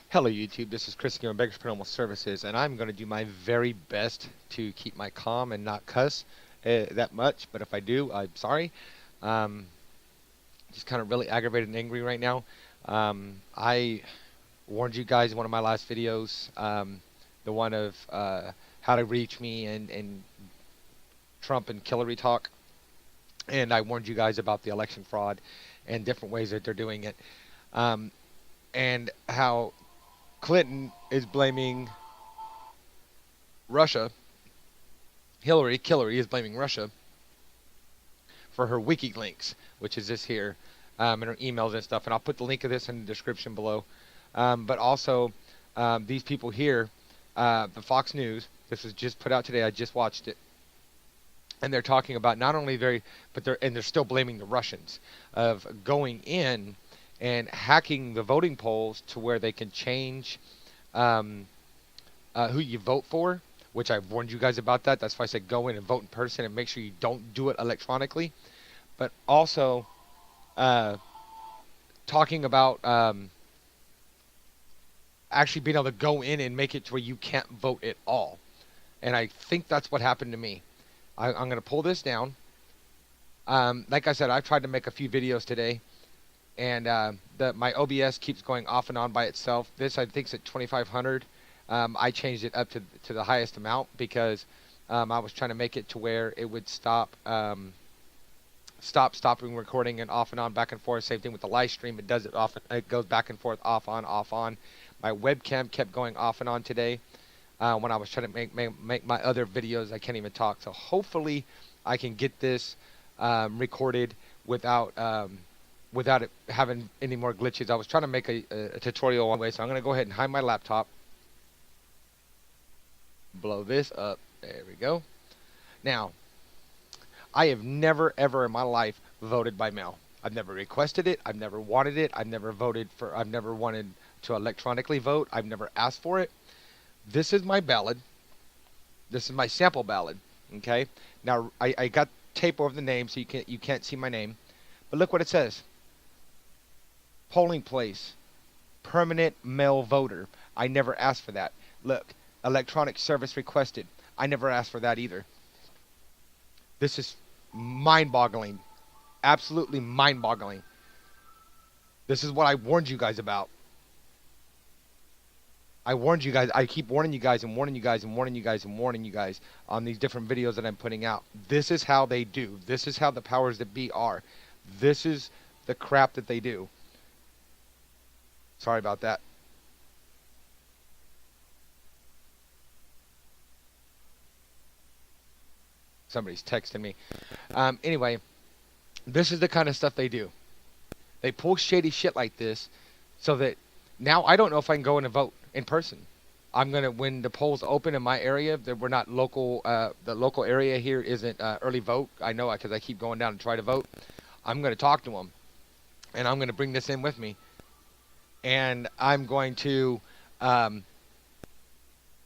Hello YouTube, this is Chris here on Beggars Paranormal Services, and I'm going to do my very best to keep my calm and not cuss that much, but if I do, I'm sorry. Um, just kind of really aggravated and angry right now. I warned you guys in one of my last videos, the one of how to reach me and Trump and Hillary talk, and I warned you guys about the election fraud and different ways that they're doing it, um, and how Clinton is blaming Russia. Hillary is blaming Russia for her WikiLeaks, which is this here, and her emails and stuff. And I'll put the link of this in the description below. But also, these people here, the Fox News, this was just put out today. I just watched it, and they're talking about not only they're still blaming the Russians of going in and hacking the voting polls to where they can change who you vote for, which I've warned you guys about that. That's why I said go in and vote in person and make sure you don't do it electronically. But also talking about actually being able to go in and make it to where you can't vote at all. And I think that's what happened to me. I'm going to pull this down. Like I said, I've tried to make a few videos today, and my OBS keeps going off and on by itself. This I think is at 2,500. I changed it up to the highest amount because I was trying to make it to where it would stopping recording and off and on, back and forth. Same thing with the live stream. It does it often. It goes back and forth, off on, off on. My webcam kept going off and on today when I was trying to make my other videos. I can't even talk. So hopefully I can get this recorded without it having any more glitches. I was trying to make a tutorial anyway, so I'm going to go ahead and hide my laptop. Blow this up. There we go. Now, I have never ever in my life voted by mail. I've never requested it. I've never wanted it. I've never wanted to electronically vote. I've never asked for it. This is my ballot. This is my sample ballot. Okay. Now I got tape over the name so you can't see my name. But look what it says. Polling place. Permanent mail voter. I never asked for that. Look. Electronic service requested. I never asked for that either. This is mind-boggling. Absolutely mind-boggling. This is what I warned you guys about. I warned you guys. I keep warning you guys and warning you guys and warning you guys and warning you guys on these different videos that I'm putting out. This is how they do. This is how the powers that be are. This is the crap that they do. Sorry about that. Somebody's texting me. Anyway, this is the kind of stuff they do. They pull shady shit like this so that now I don't know if I can go in and vote in person. When the polls open in my area, that we're not local, the local area here isn't early vote. I know because I keep going down to try to vote. I'm going to talk to them, and I'm going to bring this in with me, and I'm going to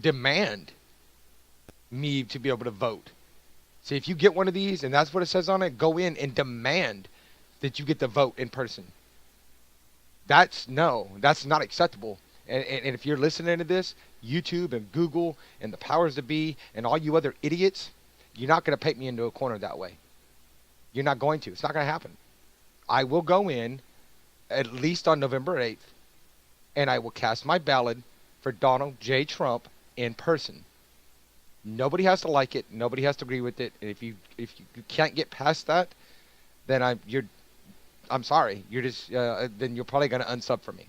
demand me to be able to vote. See, if you get one of these, and that's what it says on it, go in and demand that you get the vote in person. That's not acceptable. And if you're listening to this, YouTube and Google and the powers that be and all you other idiots, you're not going to paint me into a corner that way. You're not going to. It's not going to happen. I will go in at least on November 8th, and I will cast my ballot for Donald J. Trump in person. Nobody has to like it. Nobody has to agree with it. And if you can't get past that, then I'm sorry. You're just then you're probably going to unsub for me.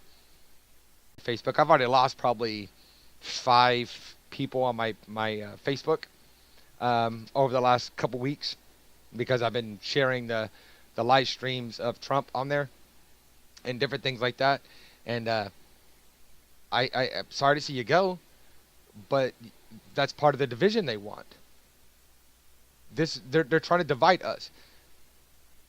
Facebook. I've already lost probably 5 people on my Facebook over the last couple weeks because I've been sharing the live streams of Trump on there and different things like that. And I'm sorry to see you go, but that's part of the division they want. They're trying to divide us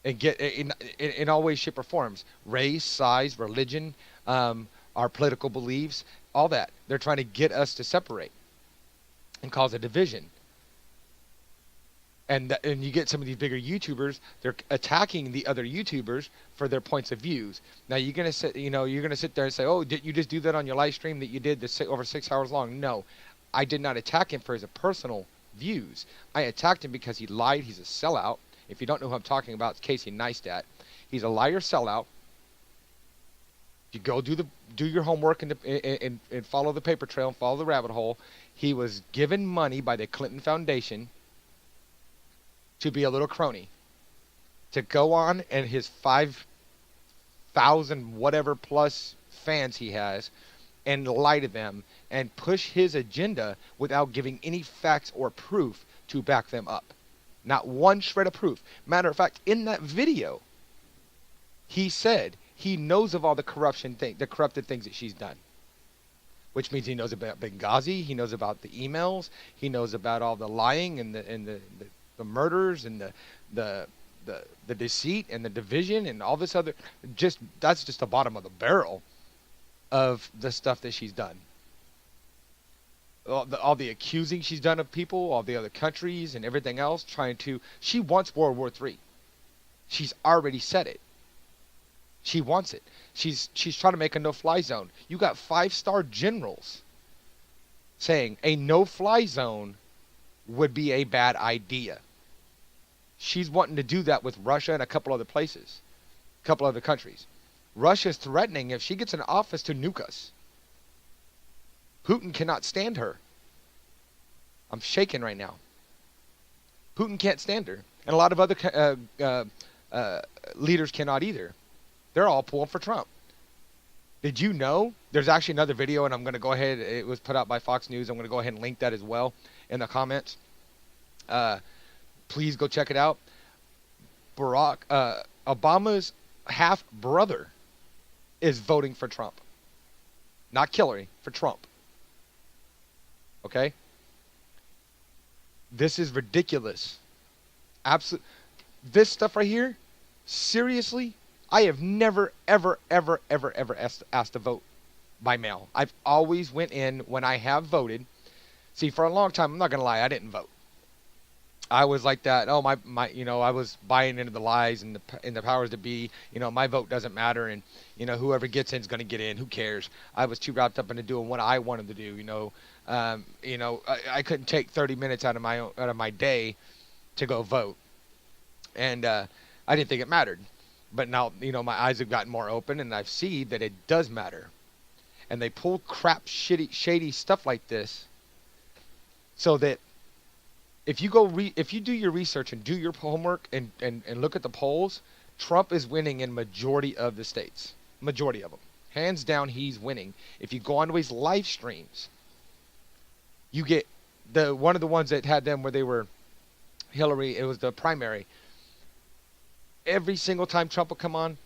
and get in all ways, shape, or forms. Race, size, religion, our political beliefs, all that. They're trying to get us to separate and cause a division. And you get some of these bigger YouTubers, they're attacking the other YouTubers for their points of views. Now you're gonna sit there and say, oh, did you just do that on your live stream that you did over 6 hours long? No, I did not attack him for his personal views. I attacked him because he lied. He's a sellout. If you don't know who I'm talking about, it's Casey Neistat. He's a liar sellout. You go do your homework and follow the paper trail and follow the rabbit hole. He was given money by the Clinton Foundation to be a little crony, to go on and his 5,000 whatever plus fans he has and lie to them and push his agenda without giving any facts or proof to back them up. Not one shred of proof. Matter of fact, in that video, he said he knows of all the corrupted things that she's done. Which means he knows about Benghazi, he knows about the emails, he knows about all the lying and the murders and the deceit and the division and all this other. That's just the bottom of the barrel of the stuff that she's done. All the accusing she's done of people, all the other countries and everything else, she wants World War III. She's already said it. She wants it. She's trying to make a no-fly zone. You got 5-star generals saying a no-fly zone would be a bad idea. She's wanting to do that with Russia and a couple other places, a couple other countries. Russia's threatening if she gets in office to nuke us. Putin cannot stand her. I'm shaking right now. Putin can't stand her. And a lot of other leaders cannot either. They're all pulling for Trump. Did you know? There's actually another video, and I'm going to go ahead. It was put out by Fox News. I'm going to go ahead and link that as well in the comments. Please go check it out. Barack Obama's half-brother is voting for Trump. Not Hillary, for Trump. Okay? This is ridiculous. Absolute. This stuff right here, seriously, I have never, ever, ever, ever, ever asked to vote by mail. I've always went in when I have voted. See, for a long time, I'm not going to lie, I didn't vote. I was like that. Oh, my, I was buying into the lies and the powers that be. My vote doesn't matter, and whoever gets in is going to get in. Who cares? I was too wrapped up into doing what I wanted to do. I couldn't take 30 minutes out of my day to go vote, and I didn't think it mattered. But now, my eyes have gotten more open, and I see that it does matter. And they pull shady stuff like this, so that if you do your research and do your homework and look at the polls, Trump is winning in majority of the states. Majority of them. Hands down, he's winning. If you go onto his live streams, you get one of the ones that had them where they were Hillary, it was the primary. Every single time Trump would come on,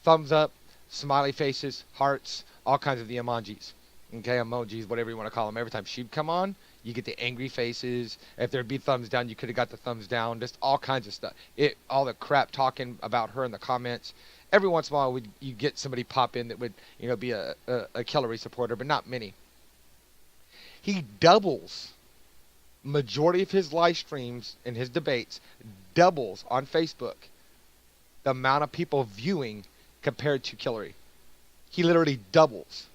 thumbs up, smiley faces, hearts, all kinds of the emojis. Okay, emojis, whatever you want to call them. Every time she'd come on, you get the angry faces. If there'd be thumbs down, you could have got the thumbs down. Just all kinds of stuff. All the crap talking about her in the comments. Every once in a while, you get somebody pop in that would, be a Hillary supporter, but not many. He doubles majority of his live streams and his debates, doubles on Facebook the amount of people viewing compared to Hillary. He literally doubles.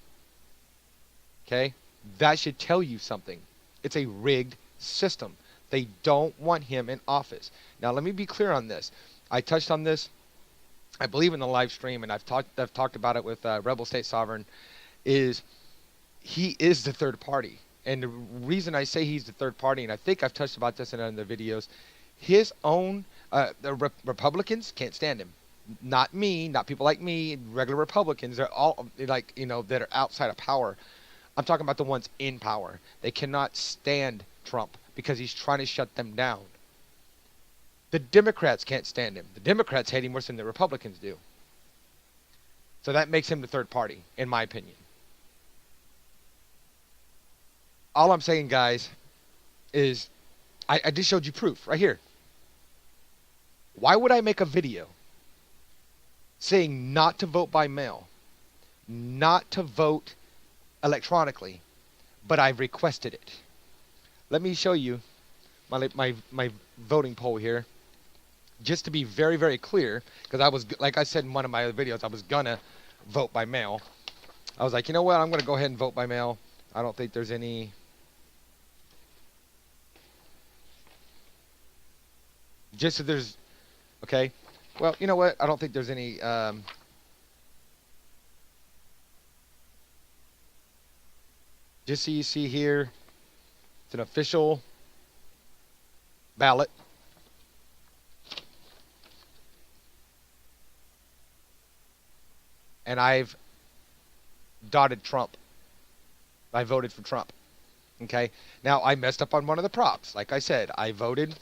Okay? That should tell you something. It's a rigged system. They don't want him in office. Now, let me be clear on this. I touched on this, I believe, in the live stream, and I've talked about it with Rebel State Sovereign, is he is the third party. And the reason I say he's the third party, and I think I've touched about this in other videos, his own, the Republicans can't stand him. Not me, not people like me, regular Republicans. They're all, that are outside of power. I'm talking about the ones in power. They cannot stand Trump because he's trying to shut them down. The Democrats can't stand him. The Democrats hate him worse than the Republicans do. So that makes him the third party, in my opinion. All I'm saying, guys, is I just showed you proof right here. Why would I make a video saying not to vote by mail, not to vote electronically, but I've requested it? Let me show you my voting poll here, just to be very, very clear, because I was, like I said in one of my other videos, I was gonna vote by mail. I was like, you know what, I'm gonna go ahead and vote by mail. I don't think there's any. Just so there's, okay. Well, you know what? I don't think there's any. Just so you see here, it's an official ballot. And I've dotted Trump. I voted for Trump. Okay. Now, I messed up on one of the props. Like I said, I voted.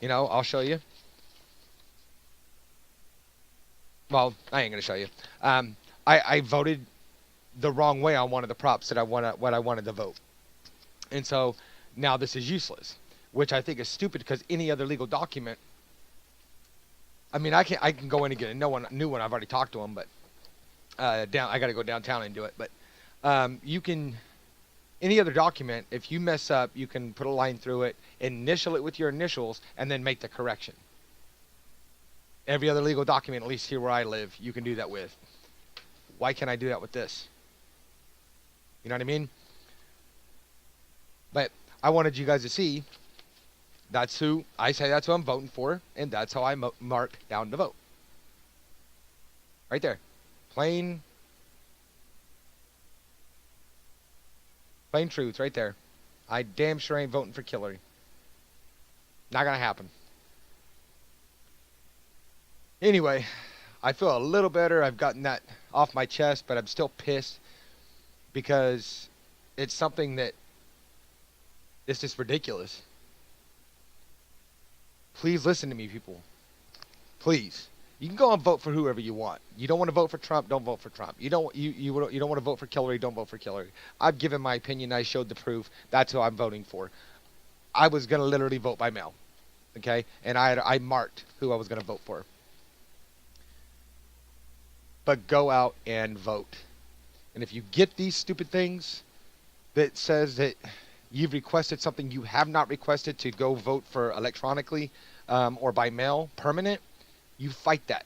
You know, I'll show you. Well, I ain't going to show you. I voted the wrong way on one of the props that what I wanted to vote. And so now this is useless, which I think is stupid because any other legal document, I mean, I can go in and get a new one. I've already talked to them, but I got to go downtown and do it. But you can, any other document, if you mess up, you can put a line through it, initial it with your initials, and then make the correction. Every other legal document, at least here where I live, you can do that with. Why can't I do that with this? You know what I mean? But I wanted you guys to see that's who I'm voting for, and that's how I mark down the vote. Right there. Plain truth right there. I damn sure ain't voting for Hillary. Not gonna happen. Anyway, I feel a little better. I've gotten that off my chest, but I'm still pissed because it's something that it's just ridiculous. Please listen to me, people. Please. You can go and vote for whoever you want. You don't want to vote for Trump, don't vote for Trump. You don't want to vote for Hillary, don't vote for Hillary. I've given my opinion. I showed the proof. That's who I'm voting for. I was going to literally vote by mail. Okay? And I marked who I was going to vote for. But go out and vote. And if you get these stupid things that says that you've requested something you have not requested to go vote for electronically or by mail, permanent, you fight that.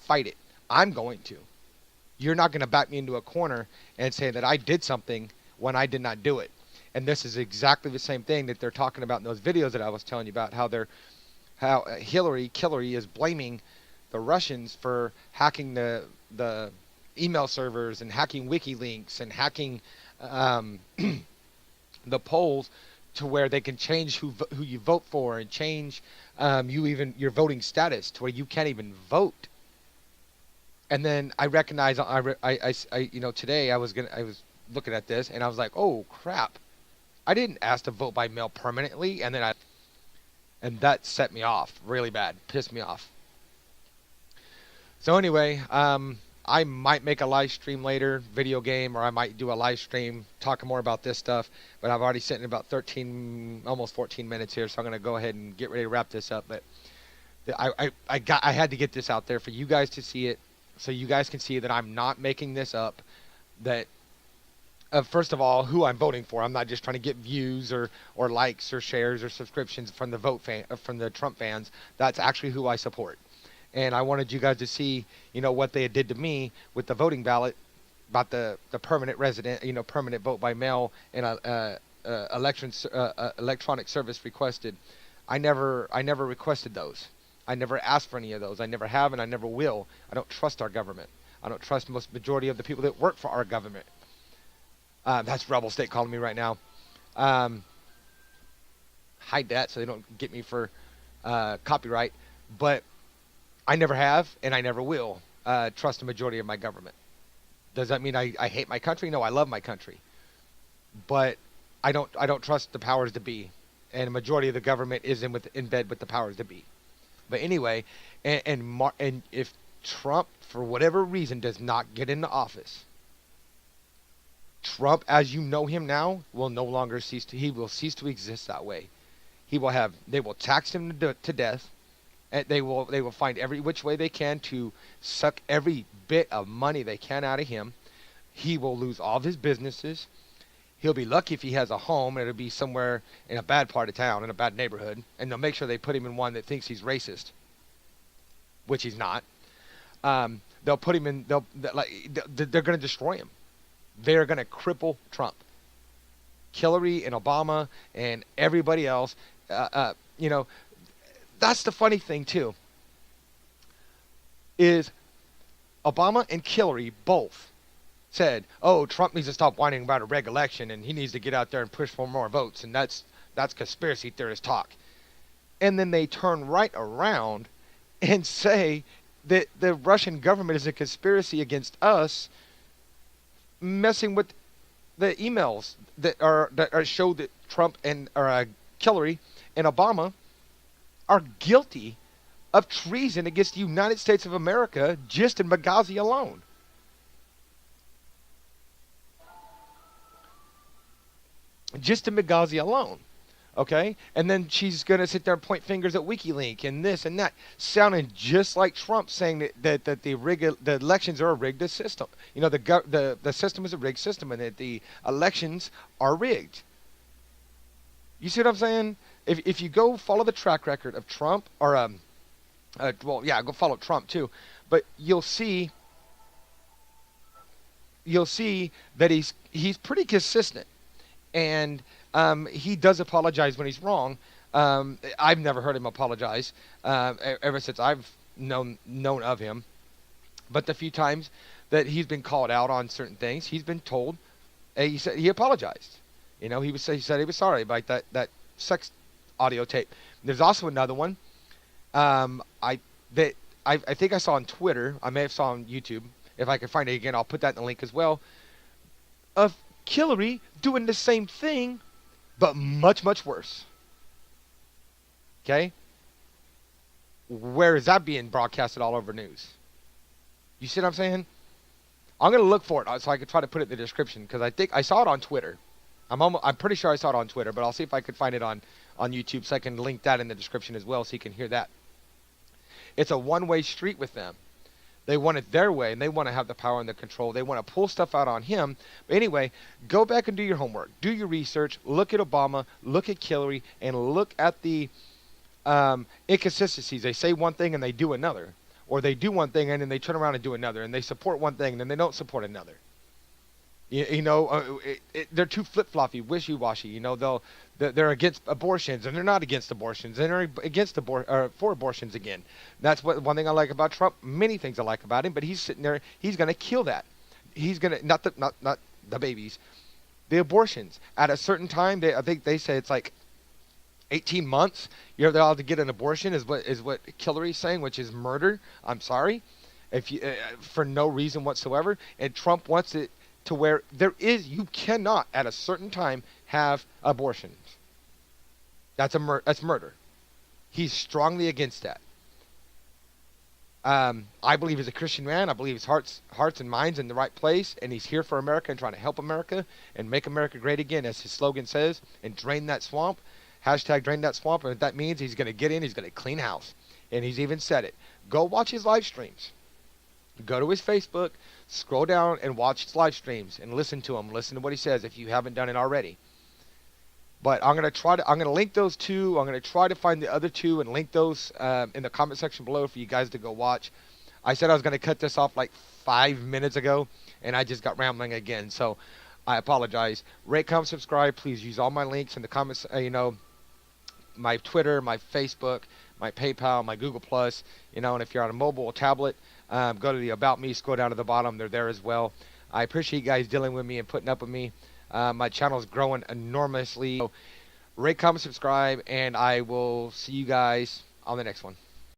Fight it. I'm going to. You're not going to back me into a corner and say that I did something when I did not do it. And this is exactly the same thing that they're talking about in those videos that I was telling you about, how Hillary is blaming the Russians for hacking the email servers and hacking WikiLeaks and hacking the polls to where they can change who you vote for and change your voting status to where you can't even vote. And then I recognize today I was looking at this and I was like, oh crap, I didn't ask to vote by mail permanently, and that set me off really bad, pissed me off. So anyway, I might make a live stream later, video game, or I might do a live stream talking more about this stuff. But I've already sitting about 13, almost 14 minutes here, so I'm going to go ahead and get ready to wrap this up. But I had to get this out there for you guys to see it, so you guys can see that I'm not making this up. That first of all, who I'm voting for. I'm not just trying to get views or likes or shares or subscriptions from the Trump fans. That's actually who I support. And I wanted you guys to see, what they did to me with the voting ballot about the permanent resident, permanent vote by mail and electronic service requested. I never requested those. I never asked for any of those. I never have, and I never will. I don't trust our government. I don't trust most majority of the people that work for our government. That's Rebel State calling me right now. Hide that so they don't get me for copyright. But I never have, and I never will trust the majority of my government. Does that mean I hate my country? No, I love my country. But I don't trust the powers to be. And the majority of the government is in bed with the powers to be. But anyway, and if Trump, for whatever reason, does not get into office, Trump, as you know him now, will no longer cease to exist that way. They will tax him to death. And they will find every which way they can to suck every bit of money they can out of him. He will lose all of his businesses. He'll be lucky if he has a home, and it'll be somewhere in a bad part of town, in a bad neighborhood, and they'll make sure they put him in one that thinks he's racist, which he's not. They'll put him in. They're going to destroy him. They're going to cripple Trump, Hillary, and Obama, and everybody else. You know, that's the funny thing too. Is Obama and Hillary both said, "Oh, Trump needs to stop whining about a reg election, and he needs to get out there and push for more votes," and that's conspiracy theorist talk. And then they turn right around and say that the Russian government is a conspiracy against us, messing with the emails that show that Trump and Hillary and Obama are guilty of treason against the United States of America just in Benghazi alone. Just in Benghazi alone. Okay? And then she's going to sit there and point fingers at WikiLeaks and this and that, sounding just like Trump, saying that the elections are a rigged system. You know, the system is a rigged system, and that the elections are rigged. You see what I'm saying? If you go follow the track record of Trump, or go follow Trump too, but you'll see that he's pretty consistent, and he does apologize when he's wrong. I've never heard him apologize ever since I've known of him. But the few times that he's been called out on certain things, he's been told. He said he apologized. You know, he said he was sorry about that sex audio tape. There's also another one. I think I saw on Twitter. I may have saw on YouTube. If I can find it again, I'll put that in the link as well. Of Hillary doing the same thing, but much, much worse. Okay? Where is that being broadcasted all over news? You see what I'm saying? I'm going to look for it so I can try to put it in the description, because I think I saw it on Twitter. I'm pretty sure I saw it on Twitter, but I'll see if I could find it on YouTube so I can link that in the description as well so you can hear that. It's a one-way street with them. They want it their way, and they want to have the power and the control. They want to pull stuff out on him. But anyway, go back and do your homework. Do your research. Look at Obama. Look at Hillary. And look at the inconsistencies. They say one thing and they do another. Or they do one thing and then they turn around and do another. And they support one thing and then they don't support another. They're too flip-floppy, wishy-washy. You know, they're against abortions, and they're not against abortions, and they're against for abortions again. That's one thing I like about Trump. Many things I like about him, but he's sitting there. He's going to kill that. He's going to not the babies, the abortions at a certain time. I think they say it's like 18 months. You're allowed to get an abortion. Is what Hillary's saying, which is murder. I'm sorry, if you for no reason whatsoever. And Trump wants it to where you cannot at a certain time have abortions. That's murder. He's strongly against that. I believe he's a Christian man. I believe his hearts and minds in the right place, and he's here for America and trying to help America and make America great again, as his slogan says, and drain that swamp. Hashtag drain that swamp. And what that means, he's going to get in, he's going to clean house. And he's even said it. Go watch his live streams. Go to his Facebook, scroll down and watch his live streams and listen to him. Listen to what he says if you haven't done it already. But I'm going to link those two. I'm going to try to find the other two and link those in the comment section below for you guys to go watch. I said I was going to cut this off like 5 minutes ago, and I just got rambling again. So I apologize. Rate, comment, subscribe. Please use all my links in the comments, my Twitter, my Facebook, my PayPal, my Google+, and if you're on a mobile or tablet, go to the About Me, scroll down to the bottom. They're there as well. I appreciate you guys dealing with me and putting up with me. My channel is growing enormously. So rate, comment, subscribe, and I will see you guys on the next one.